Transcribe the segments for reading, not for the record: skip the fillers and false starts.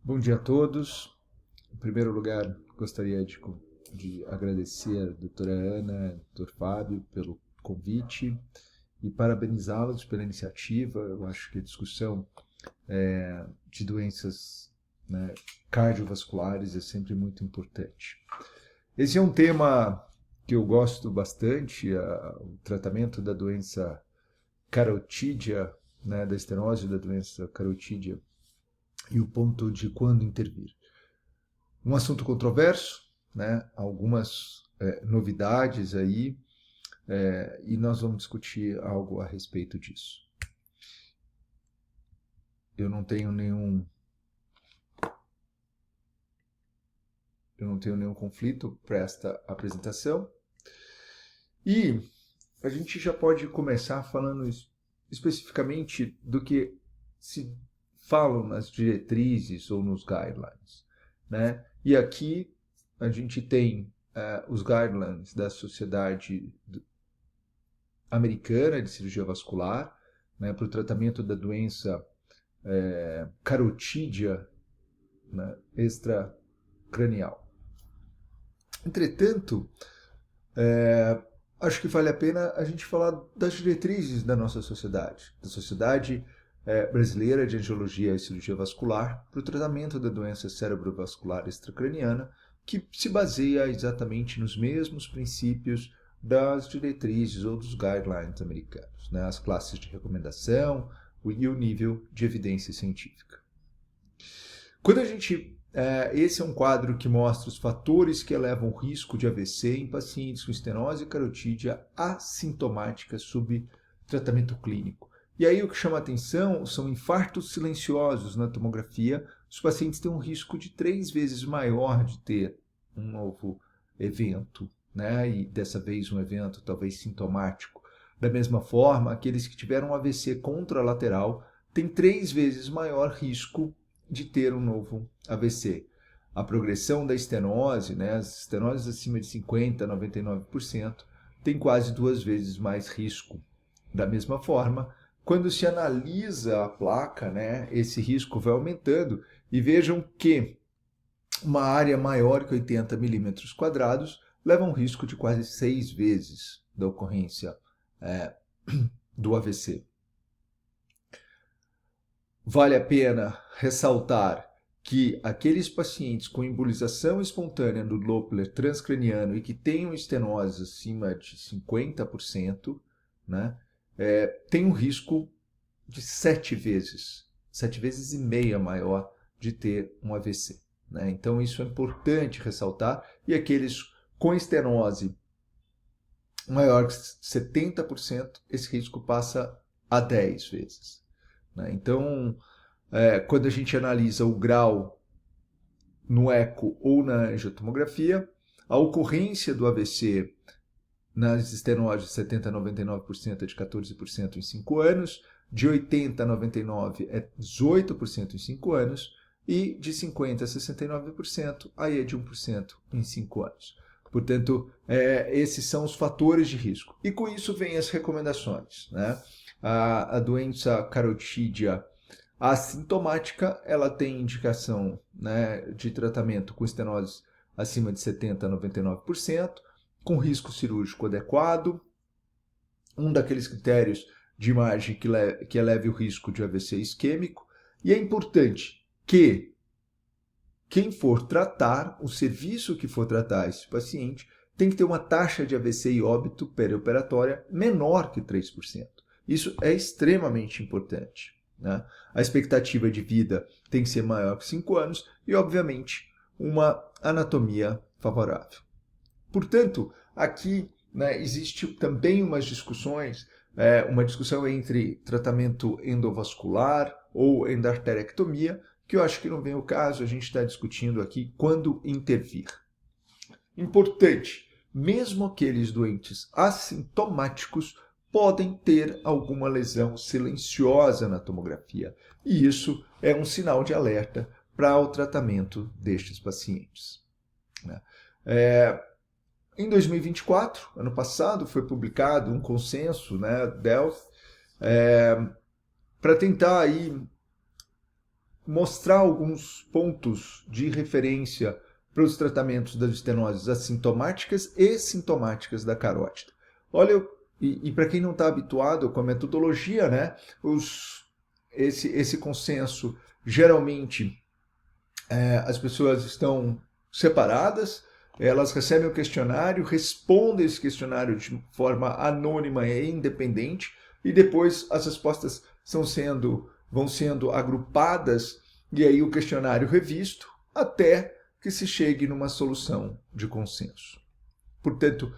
Bom dia a todos. Em primeiro lugar, gostaria de agradecer a doutora Ana, doutor Fábio, pelo convite e parabenizá-los pela iniciativa. Eu acho que a discussão de doenças, né, cardiovasculares é sempre muito importante. Esse é um tema que eu gosto bastante, o tratamento da doença carotídea, né, da estenose da doença carotídea e o ponto de quando intervir. Um assunto controverso, né? Algumas novidades aí, e nós vamos discutir algo a respeito disso. Eu não tenho nenhum conflito para esta apresentação. E a gente já pode começar falando especificamente do que se falam nas diretrizes ou nos guidelines, né? E aqui a gente tem os guidelines da Sociedade Americana de Cirurgia Vascular, né, para o tratamento da doença carotídea, né, extracranial. Entretanto, acho que vale a pena a gente falar das diretrizes da nossa sociedade, da Sociedade Brasileira de Angiologia e Cirurgia Vascular para o tratamento da doença cerebrovascular extracraniana, que se baseia exatamente nos mesmos princípios das diretrizes ou dos guidelines americanos, né? As classes de recomendação e o nível de evidência científica. Quando a gente esse é um quadro que mostra os fatores que elevam o risco de AVC em pacientes com estenose carotídea assintomática sob tratamento clínico. E aí o que chama a atenção são infartos silenciosos na tomografia. Os pacientes têm um risco de 3 vezes maior de ter um novo evento, né? E dessa vez um evento talvez sintomático. Da mesma forma, aqueles que tiveram um AVC contralateral têm 3 vezes maior risco de ter um novo AVC. A progressão da estenose, né, as estenoses acima de 50% a 99%, tem quase 2 vezes mais risco. Da mesma forma, quando se analisa a placa, né, esse risco vai aumentando. E vejam que uma área maior que 80 milímetros quadrados leva um risco de quase 6 vezes da ocorrência do AVC. Vale a pena ressaltar que aqueles pacientes com embolização espontânea do Doppler transcraniano e que tenham estenose acima de 50%, né, tem um risco de 7 vezes e meia maior de ter um AVC. Né? Então isso é importante ressaltar. E aqueles com estenose maior que 70%, esse risco passa a 10 vezes. Né? Então, quando a gente analisa o grau no eco ou na angiotomografia, a ocorrência do AVC nas estenoses de 70% a 99% é de 14% em 5 anos, de 80% a 99% é 18% em 5 anos, e de 50% a 69% aí é de 1% em 5 anos. Portanto, esses são os fatores de risco. E com isso vem as recomendações. Né? A doença carotídea assintomática, ela tem indicação, né, de tratamento com estenose acima de 70% a 99%, com risco cirúrgico adequado. Um daqueles critérios de imagem que eleve o risco de AVC isquêmico. E é importante que quem for tratar, o serviço que for tratar esse paciente, tem que ter uma taxa de AVC e óbito perioperatória menor que 3%. Isso é extremamente importante. Né? A expectativa de vida tem que ser maior que 5 anos e, obviamente, uma anatomia favorável. Portanto, aqui, né, existe também umas discussões, uma discussão entre tratamento endovascular ou endarterectomia, que eu acho que não vem o caso, a gente está discutindo aqui quando intervir. Importante, mesmo aqueles doentes assintomáticos podem ter alguma lesão silenciosa na tomografia, e isso é um sinal de alerta para o tratamento destes pacientes. Em 2024, ano passado, foi publicado um consenso, né, Delft, para tentar aí mostrar alguns pontos de referência para os tratamentos das estenoses assintomáticas e sintomáticas da carótida. Olha, e para quem não está habituado com a metodologia, né, esse consenso, geralmente as pessoas estão separadas, elas recebem o questionário, respondem esse questionário de forma anônima e independente, e depois as respostas vão sendo agrupadas, e aí o questionário revisto, até que se chegue numa solução de consenso. Portanto,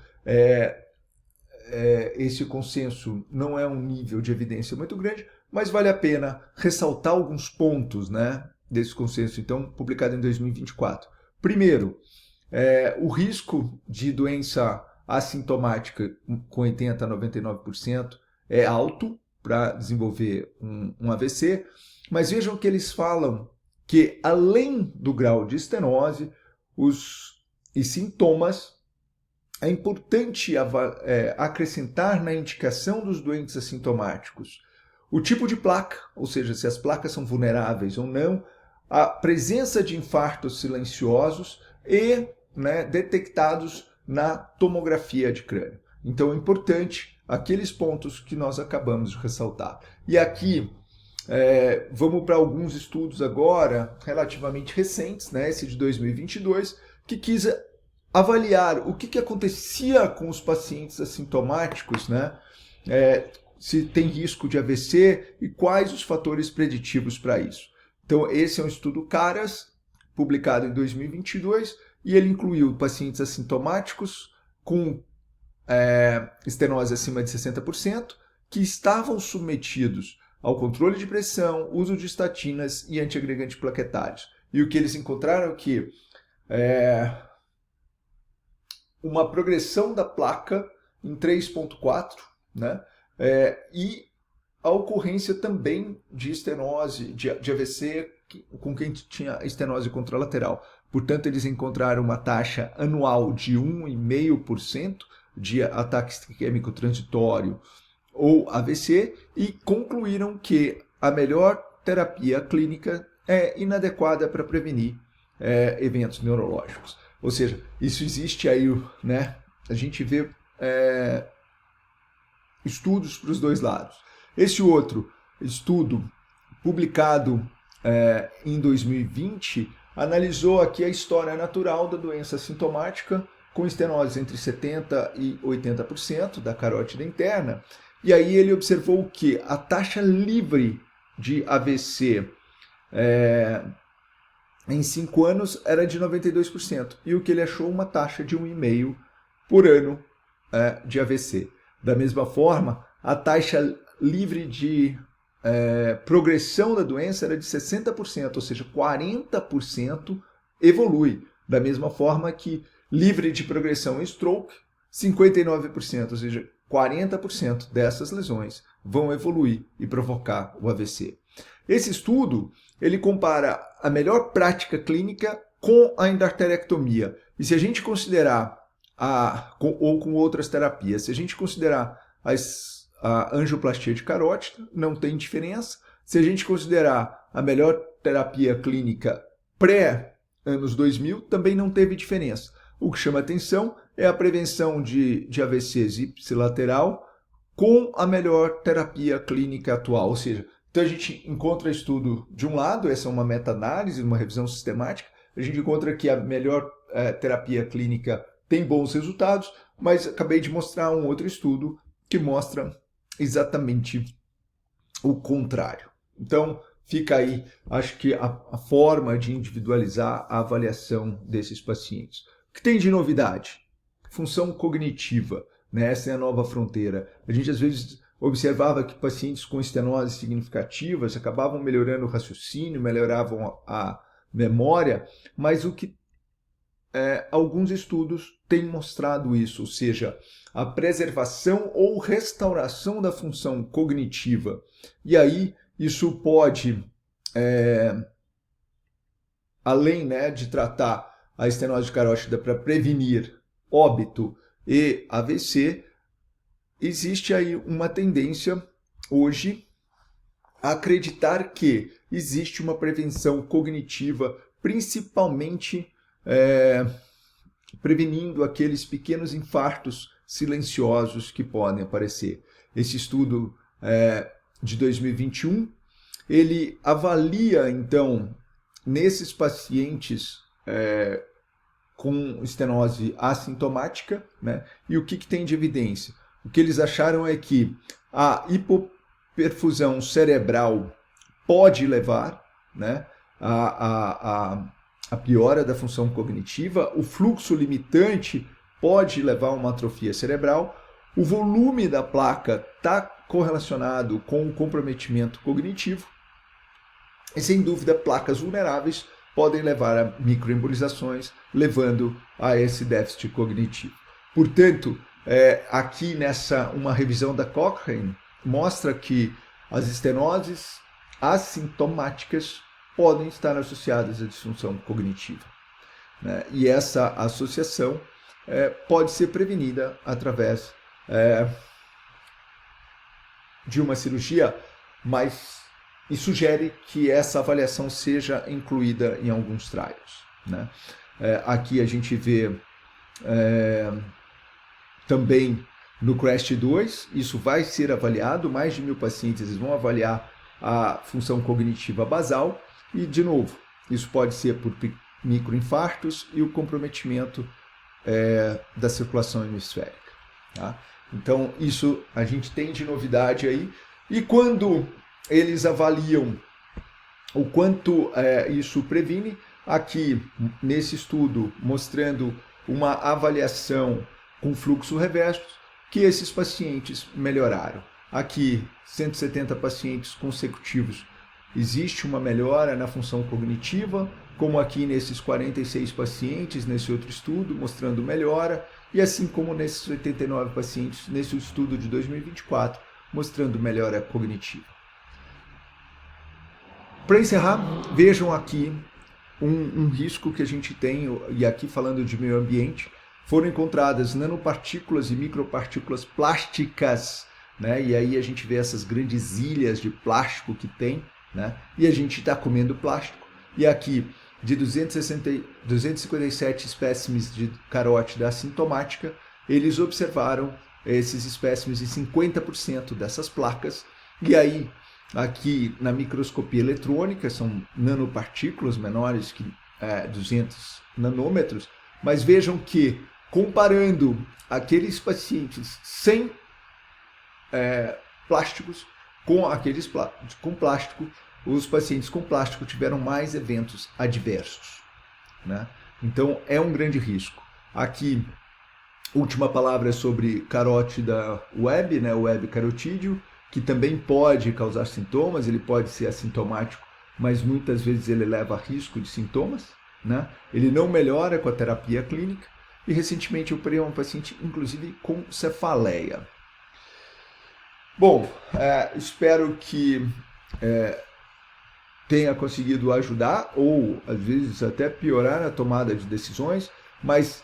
esse consenso não é um nível de evidência muito grande, mas vale a pena ressaltar alguns pontos, né, desse consenso, então, publicado em 2024. Primeiro, o risco de doença assintomática com 80% a 99% é alto para desenvolver um AVC, mas vejam que eles falam que, além do grau de estenose e sintomas, é importante acrescentar na indicação dos doentes assintomáticos o tipo de placa, ou seja, se as placas são vulneráveis ou não, a presença de infartos silenciosos e, né, detectados na tomografia de crânio. Então é importante aqueles pontos que nós acabamos de ressaltar. E aqui vamos para alguns estudos agora, relativamente recentes, né, esse de 2022, que quis avaliar o que acontecia com os pacientes assintomáticos, né, se tem risco de AVC e quais os fatores preditivos para isso. Então, esse é um estudo CARAS, publicado em 2022, e ele incluiu pacientes assintomáticos com estenose acima de 60%, que estavam submetidos ao controle de pressão, uso de estatinas e antiagregantes plaquetários. E o que eles encontraram é que uma progressão da placa em 3,4, né? E a ocorrência também de estenose, de AVC, com quem tinha estenose contralateral. Portanto, eles encontraram uma taxa anual de 1,5% de ataque isquêmico transitório ou AVC e concluíram que a melhor terapia clínica é inadequada para prevenir eventos neurológicos. Ou seja, isso existe aí, né? A gente vê estudos para os dois lados. Esse outro estudo, publicado em 2020, analisou aqui a história natural da doença assintomática com estenose entre 70% e 80% da carótida interna. E aí ele observou que a taxa livre de AVC em 5 anos era de 92%. E o que ele achou uma taxa de 1,5 por ano de AVC. Da mesma forma, a taxa livre de progressão da doença era de 60%, ou seja, 40% evolui. Da mesma forma que livre de progressão em stroke, 59%, ou seja, 40% dessas lesões vão evoluir e provocar o AVC. Esse estudo, ele compara a melhor prática clínica com a endarterectomia. E se a gente considerar, ou com outras terapias, se a gente considerar a angioplastia de carótida, não tem diferença. Se a gente considerar a melhor terapia clínica pré-anos 2000, também não teve diferença. O que chama atenção é a prevenção de AVCs ipsilateral com a melhor terapia clínica atual. Ou seja, então a gente encontra estudo de um lado, essa é uma meta-análise, uma revisão sistemática, a gente encontra que a melhor terapia clínica tem bons resultados, mas acabei de mostrar um outro estudo que mostra exatamente o contrário. Então, fica aí, acho que a forma de individualizar a avaliação desses pacientes. O que tem de novidade? Função cognitiva, né? Essa é a nova fronteira. A gente, às vezes, observava que pacientes com estenose significativas acabavam melhorando o raciocínio, melhoravam a memória, mas o que alguns estudos têm mostrado isso, ou seja, a preservação ou restauração da função cognitiva. E aí, isso pode, além, né, de tratar a estenose carótida para prevenir óbito e AVC, existe aí uma tendência hoje acreditar que existe uma prevenção cognitiva, principalmente prevenindo aqueles pequenos infartos silenciosos que podem aparecer. Esse estudo de 2021, ele avalia, então, nesses pacientes com estenose assintomática, né, e o que tem de evidência? O que eles acharam é que a hipoperfusão cerebral pode levar, né, a piora da função cognitiva, o fluxo limitante pode levar a uma atrofia cerebral, o volume da placa está correlacionado com o comprometimento cognitivo e, sem dúvida, placas vulneráveis podem levar a microembolizações, levando a esse déficit cognitivo. Portanto, aqui uma revisão da Cochrane mostra que as estenoses assintomáticas podem estar associadas à disfunção cognitiva, né? E essa associação pode ser prevenida através de uma cirurgia, e sugere que essa avaliação seja incluída em alguns trials, né? Aqui a gente vê também no CREST-2, isso vai ser avaliado, mais de 1.000 pacientes eles vão avaliar a função cognitiva basal e, de novo, isso pode ser por microinfartos e o comprometimento da circulação hemisférica, tá? Então, isso a gente tem de novidade aí. E quando eles avaliam o quanto isso previne, aqui nesse estudo mostrando uma avaliação com fluxo reverso, que esses pacientes melhoraram. Aqui, 170 pacientes consecutivos, existe uma melhora na função cognitiva, como aqui nesses 46 pacientes, nesse outro estudo, mostrando melhora, e assim como nesses 89 pacientes, nesse estudo de 2024, mostrando melhora cognitiva. Para encerrar, vejam aqui um risco que a gente tem, e aqui falando de meio ambiente, foram encontradas nanopartículas e micropartículas plásticas, né? E aí a gente vê essas grandes ilhas de plástico que tem, né? E a gente está comendo plástico. E aqui, de 257 espécimes de carótida assintomática, eles observaram esses espécimes em 50% dessas placas. E aí, aqui na microscopia eletrônica, são nanopartículas menores que 200 nanômetros, mas vejam que, comparando aqueles pacientes sem plásticos com aqueles com plástico, os pacientes com plástico tiveram mais eventos adversos, né? Então, é um grande risco. Aqui, última palavra é sobre carótida web, né? O web carotídeo, que também pode causar sintomas, ele pode ser assintomático, mas muitas vezes ele leva a risco de sintomas, né? Ele não melhora com a terapia clínica, e recentemente eu operei uma paciente, inclusive, com cefaleia. Bom, espero que tenha conseguido ajudar, ou às vezes até piorar a tomada de decisões, mas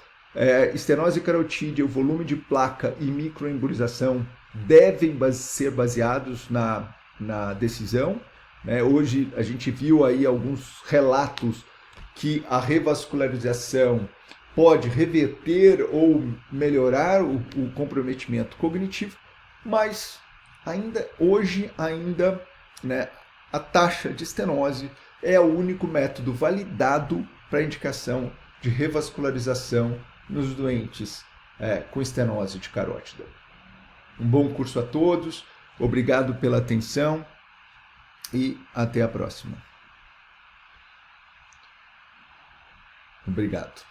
estenose carotídea, o volume de placa e microembolização devem ser baseados na decisão, né? Hoje a gente viu aí alguns relatos que a revascularização pode reverter ou melhorar o comprometimento cognitivo, mas hoje ainda, né, a taxa de estenose é o único método validado para indicação de revascularização nos doentes com estenose de carótida. Um bom curso a todos, obrigado pela atenção e até a próxima. Obrigado.